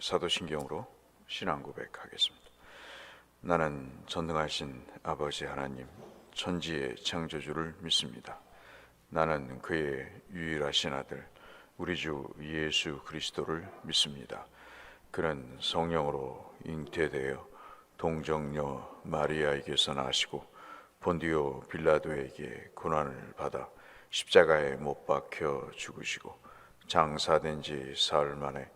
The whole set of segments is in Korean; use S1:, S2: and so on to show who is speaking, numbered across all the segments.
S1: 사도신경으로 신앙 고백하겠습니다. 나는 전능하신 아버지 하나님 천지의 창조주를 믿습니다. 나는 그의 유일하신 아들 우리 주 예수 그리스도를 믿습니다. 그는 성령으로 잉태되어 동정녀 마리아에게서 나시고 본디오 빌라도에게 고난을 받아 십자가에 못 박혀 죽으시고 장사된 지 사흘 만에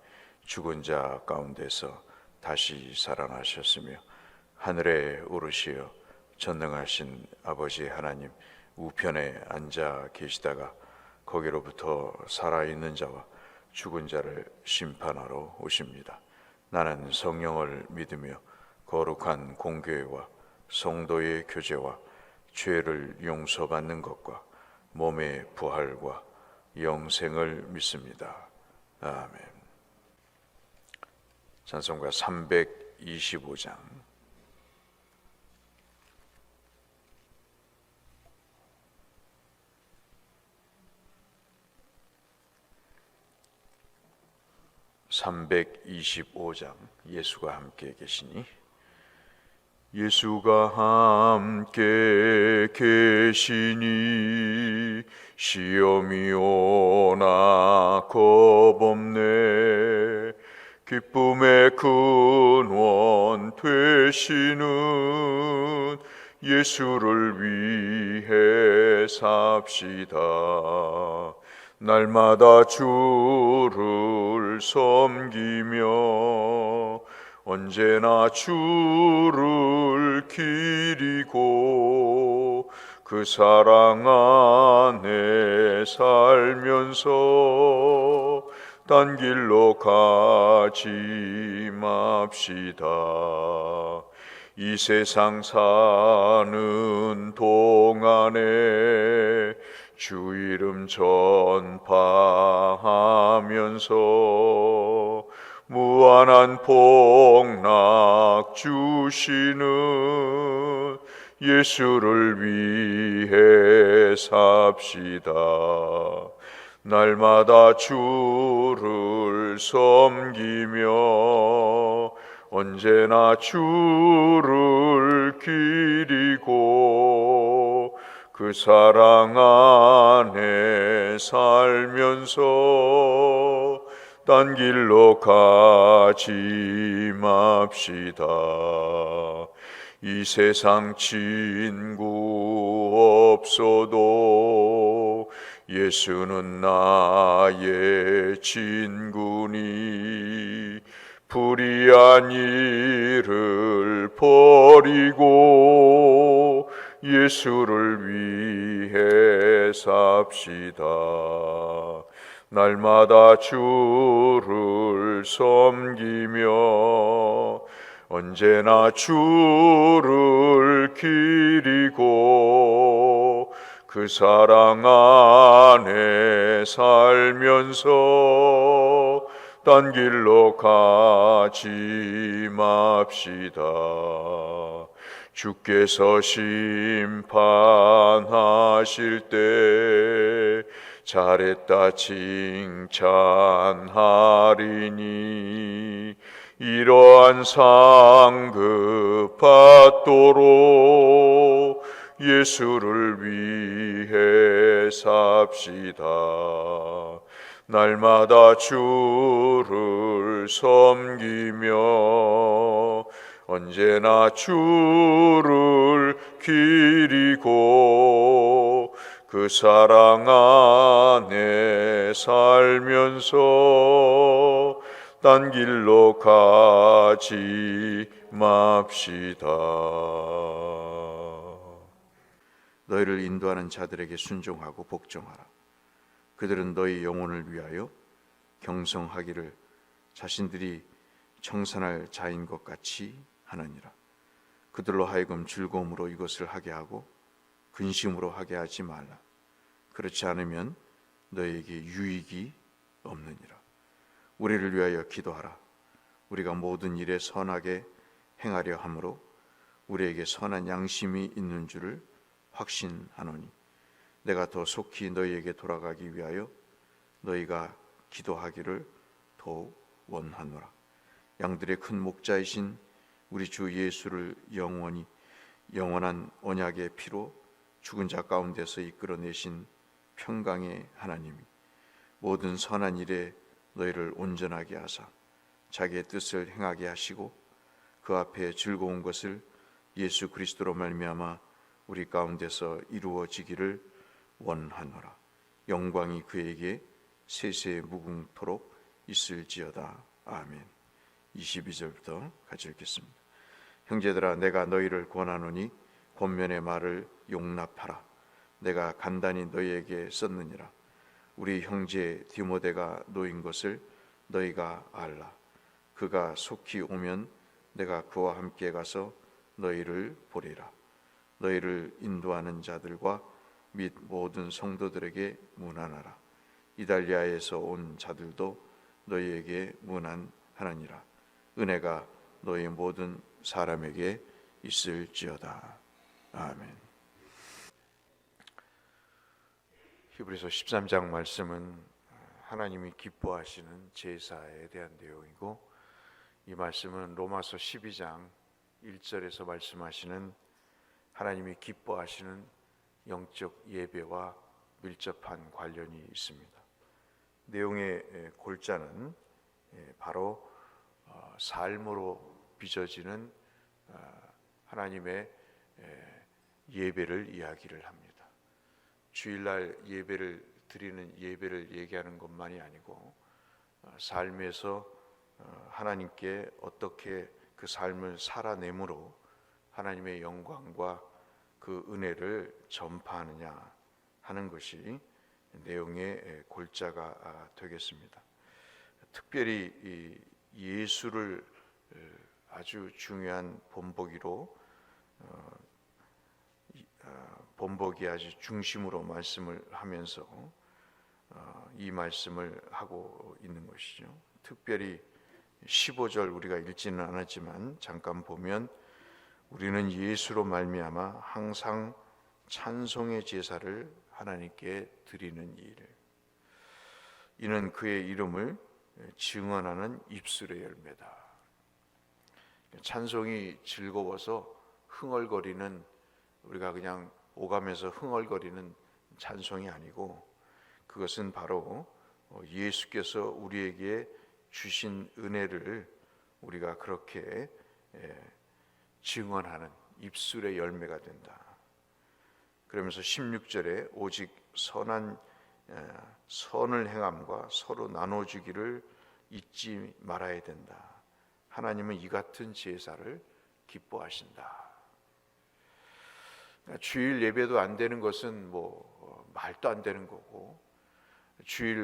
S1: 죽은 자 가운데서 다시 살아나셨으며 하늘에 오르시어 전능하신 아버지 하나님 우편에 앉아 계시다가 거기로부터 살아있는 자와 죽은 자를 심판하러 오십니다. 나는 성령을 믿으며 거룩한 공교회와 성도의 교제와 죄를 용서받는 것과 몸의 부활과 영생을 믿습니다. 아멘. 찬송가 325장. 예수가 함께 계시니 예수가 함께 계시니 시험이 오나 겁없네. 기쁨의 근원 되시는 예수를 위해 삽시다. 날마다 주를 섬기며 언제나 주를 기리고 그 사랑 안에 살면서 딴 길로 가지 맙시다. 이 세상 사는 동안에 주 이름 전파하면서 무한한 복락 주시는 예수를 위해 삽시다. 날마다 주를 섬기며 언제나 주를 기리고 그 사랑 안에 살면서 딴 길로 가지 맙시다. 이 세상 친구 없어도 예수는 나의 친구니 불의한 일을 버리고 예수를 위해 삽시다. 날마다 주를 섬기며 언제나 주를 기리고 그 사랑 안에 살면서 딴 길로 가지 맙시다. 주께서 심판하실 때 잘했다 칭찬하리니 이러한 상급 받도록 예수를 위해 삽시다. 날마다 주를 섬기며 언제나 주를 기리고 그 사랑 안에 살면서 딴 길로 가지 맙시다. 너희를 인도하는 자들에게 순종하고 복종하라. 그들은 너희 영혼을 위하여 경성하기를 자신들이 청산할 자인 것 같이 하느니라. 그들로 하여금 즐거움으로 이것을 하게 하고 근심으로 하게 하지 말라. 그렇지 않으면 너희에게 유익이 없느니라. 우리를 위하여 기도하라. 우리가 모든 일에 선하게 행하려 함으로 우리에게 선한 양심이 있는 줄을 확신하노니 내가 더 속히 너희에게 돌아가기 위하여 너희가 기도하기를 더욱 원하노라. 양들의 큰 목자이신 우리 주 예수를 영원한 언약의 피로 죽은 자 가운데서 이끌어내신 평강의 하나님이 모든 선한 일에 너희를 온전하게 하사 자기의 뜻을 행하게 하시고 그 앞에 즐거운 것을 예수 그리스도로 말미암아 우리 가운데서 이루어지기를 원하노라. 영광이 그에게 세세 무궁토록 있을지어다. 아멘. 22절부터 같이 읽겠습니다. 형제들아, 내가 너희를 권하노니 권면의 말을 용납하라. 내가 간단히 너희에게 썼느니라. 우리 형제 디모데가 놓인 것을 너희가 알라. 그가 속히 오면 내가 그와 함께 가서 너희를 보리라. 너희를 인도하는 자들과 및 모든 성도들에게 문안하라. 이달리아에서 온 자들도 너희에게 문안하느니라. 은혜가 너희 모든 사람에게 있을지어다. 아멘. 히브리서 13장 말씀은 하나님이 기뻐하시는 제사에 대한 내용이고, 이 말씀은 로마서 12장 1절에서 말씀하시는 하나님이 기뻐하시는 영적 예배와 밀접한 관련이 있습니다. 내용의 골자는 바로 삶으로 빚어지는 하나님의 예배를 이야기를 합니다. 주일날 예배를 드리는 예배를 얘기하는 것만이 아니고, 삶에서 하나님께 어떻게 그 삶을 살아내므로 하나님의 영광과 그 은혜를 전파하느냐 하는 것이 내용의 골자가 되겠습니다. 특별히 이 예수를 아주 중요한 본보기로 본보기 아주 중심으로 말씀을 하면서 이 말씀을 하고 있는 것이죠. 특별히 15절 우리가 읽지는 않았지만 잠깐 보면, 우리는 예수로 말미암아 항상 찬송의 제사를 하나님께 드리는 일, 이는 그의 이름을 증언하는 입술의 열매다. 찬송이 즐거워서 흥얼거리는, 우리가 그냥 오가면서 흥얼거리는 찬송이 아니고, 그것은 바로 예수께서 우리에게 주신 은혜를 우리가 그렇게 증언하는 입술의 열매가 된다. 그러면서 16절에 오직 선을 행함과 서로 나눠주기를 잊지 말아야 된다. 하나님은 이 같은 제사를 기뻐하신다. 주일 예배도 안 되는 것은 말도 안 되는 거고,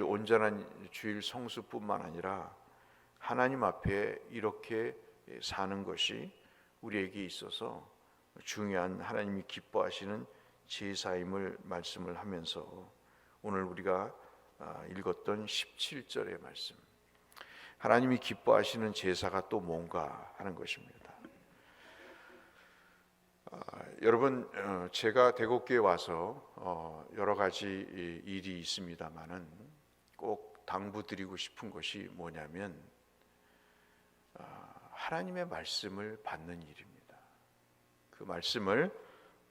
S1: 온전한 주일 성수뿐만 아니라 하나님 앞에 이렇게 사는 것이 우리에게 있어서 중요한, 하나님이 기뻐하시는 제사임을 말씀을 하면서, 오늘 우리가 읽었던 17절의 말씀, 하나님이 기뻐하시는 제사가 또 뭔가 하는 것입니다. 여러분, 제가 대곡교에 와서 여러 가지 일이 있습니다만은 꼭 당부드리고 싶은 것이 뭐냐면, 하나님의 말씀을 받는 일입니다. 그 말씀을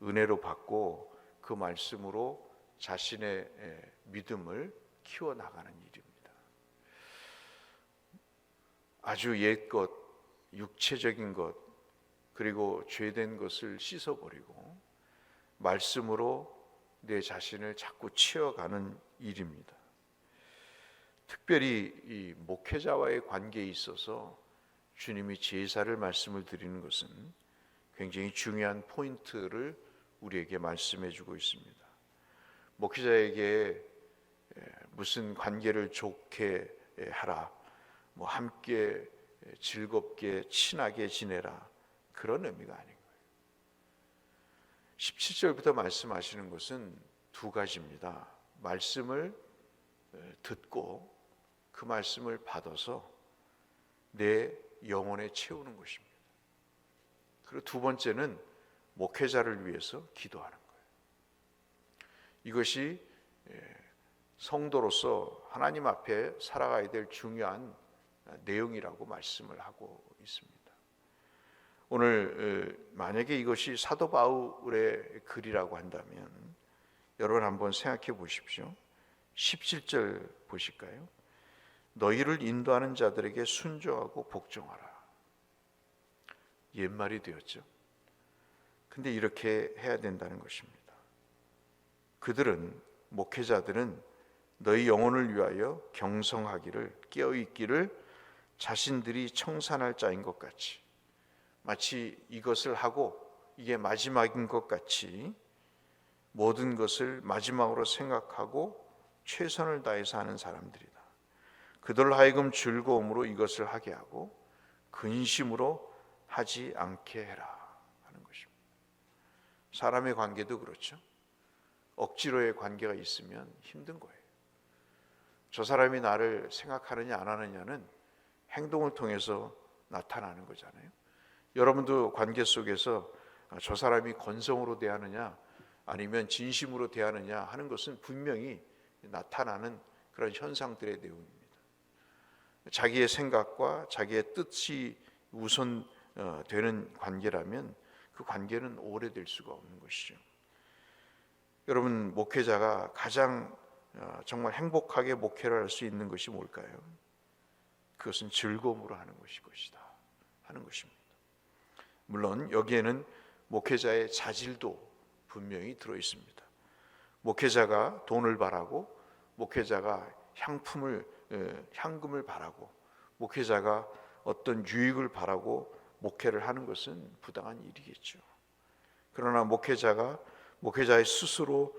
S1: 은혜로 받고 그 말씀으로 자신의 믿음을 키워나가는 일입니다. 아주 옛것, 육체적인 것, 그리고 죄된 것을 씻어버리고 말씀으로 내 자신을 자꾸 채워가는 일입니다. 특별히 이 목회자와의 관계에 있어서 주님이 제사를 말씀을 드리는 것은 굉장히 중요한 포인트를 우리에게 말씀해 주고 있습니다. 목회자에게 무슨 관계를 좋게 하라, 함께 즐겁게 친하게 지내라, 그런 의미가 아닌 거예요. 17절부터 말씀하시는 것은 두 가지입니다. 말씀을 듣고 그 말씀을 받아서 내 영혼에 채우는 것입니다. 그리고 두 번째는 목회자를 위해서 기도하는 거예요. 이것이 성도로서 하나님 앞에 살아가야 될 중요한 내용이라고 말씀을 하고 있습니다. 오늘 만약에 이것이 사도 바울의 글이라고 한다면 여러분 한번 생각해 보십시오. 17절 보실까요? 너희를 인도하는 자들에게 순종하고 복종하라. 옛말이 되었죠. 근데 이렇게 해야 된다는 것입니다. 그들은, 목회자들은 너희 영혼을 위하여 경성하기를, 깨어있기를 자신들이 청산할 자인 것 같이, 마치 이것을 하고 이게 마지막인 것 같이 모든 것을 마지막으로 생각하고 최선을 다해서 하는 사람들이다. 그들로 하여금 즐거움으로 이것을 하게 하고 근심으로 하지 않게 해라 하는 것입니다. 사람의 관계도 그렇죠. 억지로의 관계가 있으면 힘든 거예요. 저 사람이 나를 생각하느냐 안 하느냐는 행동을 통해서 나타나는 거잖아요. 여러분도 관계 속에서 저 사람이 건성으로 대하느냐 아니면 진심으로 대하느냐 하는 것은 분명히 나타나는 그런 현상들의 내용입니다. 자기의 생각과 자기의 뜻이 우선 되는 관계라면 그 관계는 오래될 수가 없는 것이죠. 여러분, 목회자가 가장 정말 행복하게 목회를 할 수 있는 것이 뭘까요? 그것은 즐거움으로 하는 것이다 하는 것입니다. 물론 여기에는 목회자의 자질도 분명히 들어 있습니다. 목회자가 돈을 바라고, 목회자가 향금을 바라고, 목회자가 어떤 유익을 바라고 목회를 하는 것은 부당한 일이겠죠. 그러나 목회자의 스스로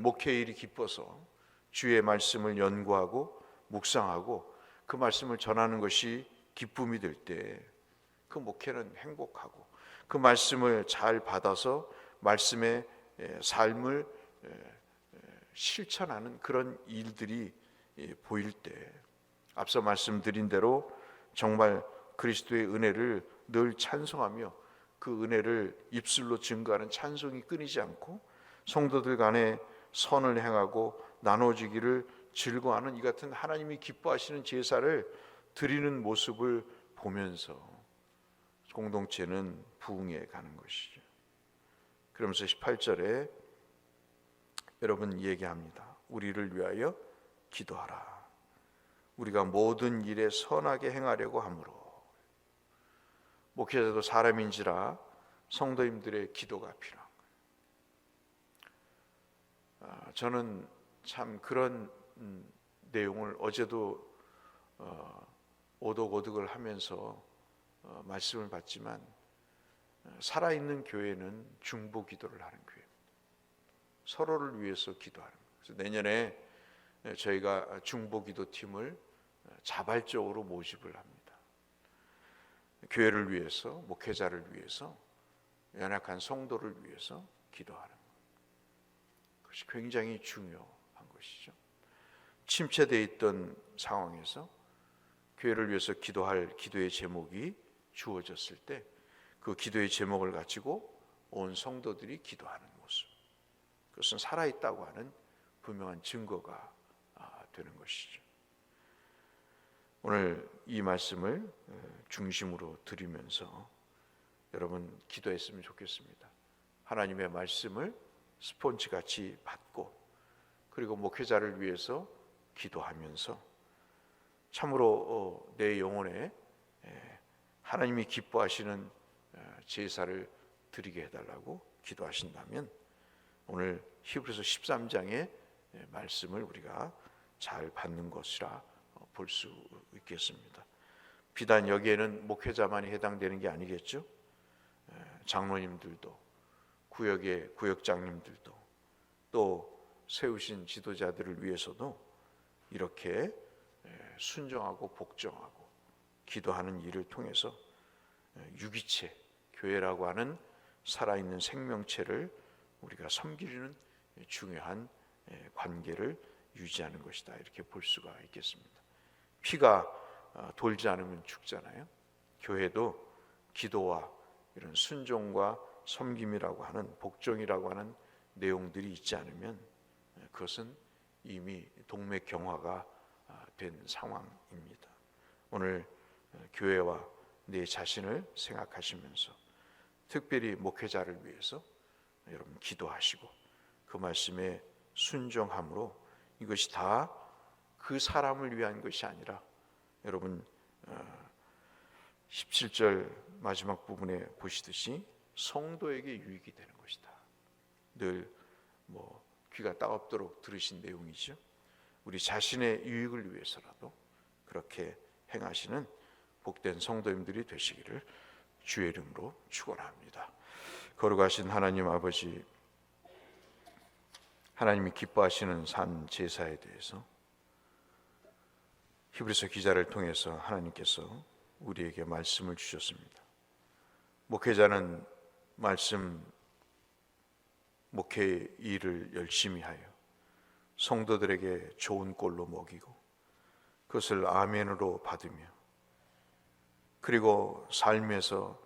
S1: 목회의 일이 기뻐서 주의 말씀을 연구하고 묵상하고 그 말씀을 전하는 것이 기쁨이 될 때 그 목회는 행복하고, 그 말씀을 잘 받아서 말씀의 삶을 실천하는 그런 일들이 보일 때, 앞서 말씀드린 대로 정말 그리스도의 은혜를 늘 찬송하며 그 은혜를 입술로 증거하는 찬송이 끊이지 않고 성도들 간에 선을 행하고 나눠주기를 즐거워하는 이 같은 하나님이 기뻐하시는 제사를 드리는 모습을 보면서 공동체는 부흥해 가는 것이죠. 그러면서 18절에 여러분 얘기합니다. 우리를 위하여 기도하라. 우리가 모든 일에 선하게 행하려고 하므로. 목회자도 사람인지라 성도님들의 기도가 필요한 거예요. 저는 참 그런 내용을 어제도 오독오독을 하면서 말씀을 받지만, 살아있는 교회는 중보 기도를 하는 교회입니다. 서로를 위해서 기도하는 거예요. 그래서 내년에 저희가 중보 기도팀을 자발적으로 모집을 합니다. 교회를 위해서, 목회자를 위해서, 연약한 성도를 위해서 기도하는 것. 그것이 굉장히 중요한 것이죠. 침체되어 있던 상황에서 교회를 위해서 기도할 기도의 제목이 주어졌을 때 그 기도의 제목을 가지고 온 성도들이 기도하는 모습, 그것은 살아있다고 하는 분명한 증거가 되는 것이죠. 오늘 이 말씀을 중심으로 드리면서 여러분 기도했으면 좋겠습니다. 하나님의 말씀을 스폰지같이 받고, 그리고 목회자를 위해서 기도하면서 참으로 내 영혼에 하나님이 기뻐하시는 제사를 드리게 해달라고 기도하신다면 오늘 히브리서 13장의 말씀을 우리가 잘 받는 것이라 볼 수 있겠습니다. 비단 여기에는 목회자만이 해당되는 게 아니겠죠. 장로님들도, 구역의 구역장님들도, 또 세우신 지도자들을 위해서도 이렇게 순종하고 복종하고 기도하는 일을 통해서 유기체, 교회라고 하는 살아있는 생명체를 우리가 섬기는 중요한 관계를 유지하는 것이다, 이렇게 볼 수가 있겠습니다. 피가 돌지 않으면 죽잖아요. 교회도 기도와 이런 순종과 섬김이라고 하는, 복종이라고 하는 내용들이 있지 않으면 그것은 이미 동맥경화가 된 상황입니다. 오늘 교회와 내 자신을 생각하시면서 특별히 목회자를 위해서 여러분 기도하시고 그 말씀에 순종함으로 이것이 다 그 사람을 위한 것이 아니라 여러분 17절 마지막 부분에 보시듯이 성도에게 유익이 되는 것이다. 늘 귀가 따갑도록 들으신 내용이죠. 우리 자신의 유익을 위해서라도 그렇게 행하시는 복된 성도님들이 되시기를 주의 이름으로 축원합니다. 거룩하신 하나님 아버지, 하나님이 기뻐하시는 산 제사에 대해서 히브리서 기자를 통해서 하나님께서 우리에게 말씀을 주셨습니다. 목회자는 목회 일을 열심히 하여 성도들에게 좋은 꼴로 먹이고 그것을 아멘으로 받으며 그리고 삶에서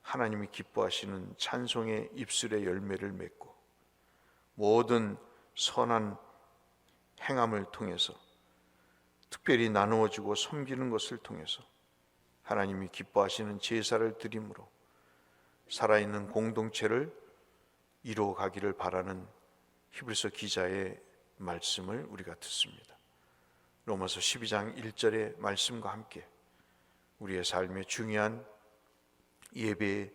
S1: 하나님이 기뻐하시는 찬송의 입술의 열매를 맺고 모든 선한 행함을 통해서 특별히 나누어주고 섬기는 것을 통해서 하나님이 기뻐하시는 제사를 드림으로 살아있는 공동체를 이루어가기를 바라는 히브리서 기자의 말씀을 우리가 듣습니다. 로마서 12장 1절의 말씀과 함께 우리의 삶의 중요한 예배의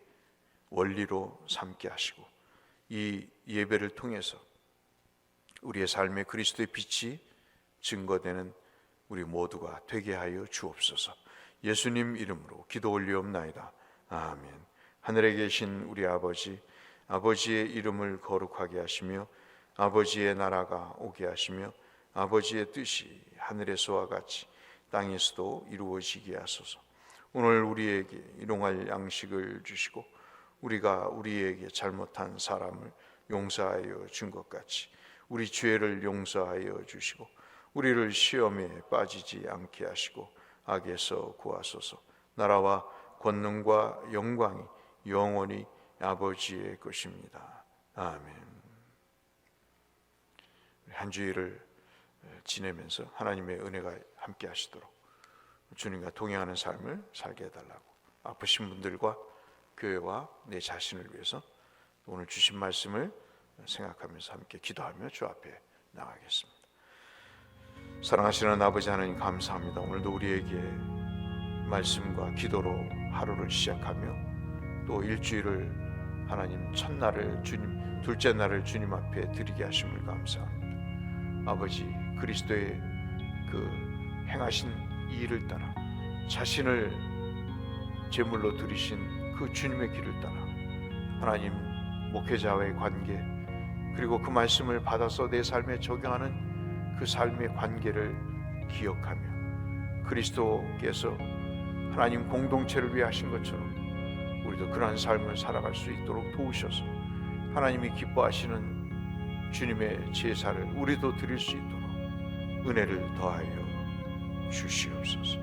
S1: 원리로 삼게 하시고 이 예배를 통해서 우리의 삶에 그리스도의 빛이 증거되는 우리 모두가 되게 하여 주옵소서. 예수님 이름으로 기도 올리옵나이다. 아멘. 하늘에 계신 우리 아버지, 아버지의 이름을 거룩하게 하시며 아버지의 나라가 오게 하시며 아버지의 뜻이 하늘에서와 같이 땅에서도 이루어지게 하소서. 오늘 우리에게 일용할 양식을 주시고 우리가 우리에게 잘못한 사람을 용서하여 준 것 같이 우리 죄를 용서하여 주시고 우리를 시험에 빠지지 않게 하시고 악에서 구하소서. 나라와 권능과 영광이 영원히 아버지의 것입니다. 아멘. 한 주일을 지내면서 하나님의 은혜가 함께 하시도록 주님과 동행하는 삶을 살게 해달라고 아프신 분들과 교회와 내 자신을 위해서 오늘 주신 말씀을 생각하면서 함께 기도하며 주 앞에 나가겠습니다. 사랑하시는 아버지 하나님 감사합니다. 오늘도 우리에게 말씀과 기도로 하루를 시작하며 또 일주일을 하나님 첫날을 주님 둘째 날을 주님 앞에 드리게 하심을 감사합니다. 아버지 그리스도의 그 행하신 이 일을 따라 자신을 제물로 드리신 그 주님의 길을 따라 하나님 목회자와의 관계 그리고 그 말씀을 받아서 내 삶에 적용하는 그 삶의 관계를 기억하며 그리스도께서 하나님 공동체를 위해 하신 것처럼 우리도 그러한 삶을 살아갈 수 있도록 도우셔서 하나님이 기뻐하시는 주님의 제사를 우리도 드릴 수 있도록 은혜를 더하여 주시옵소서.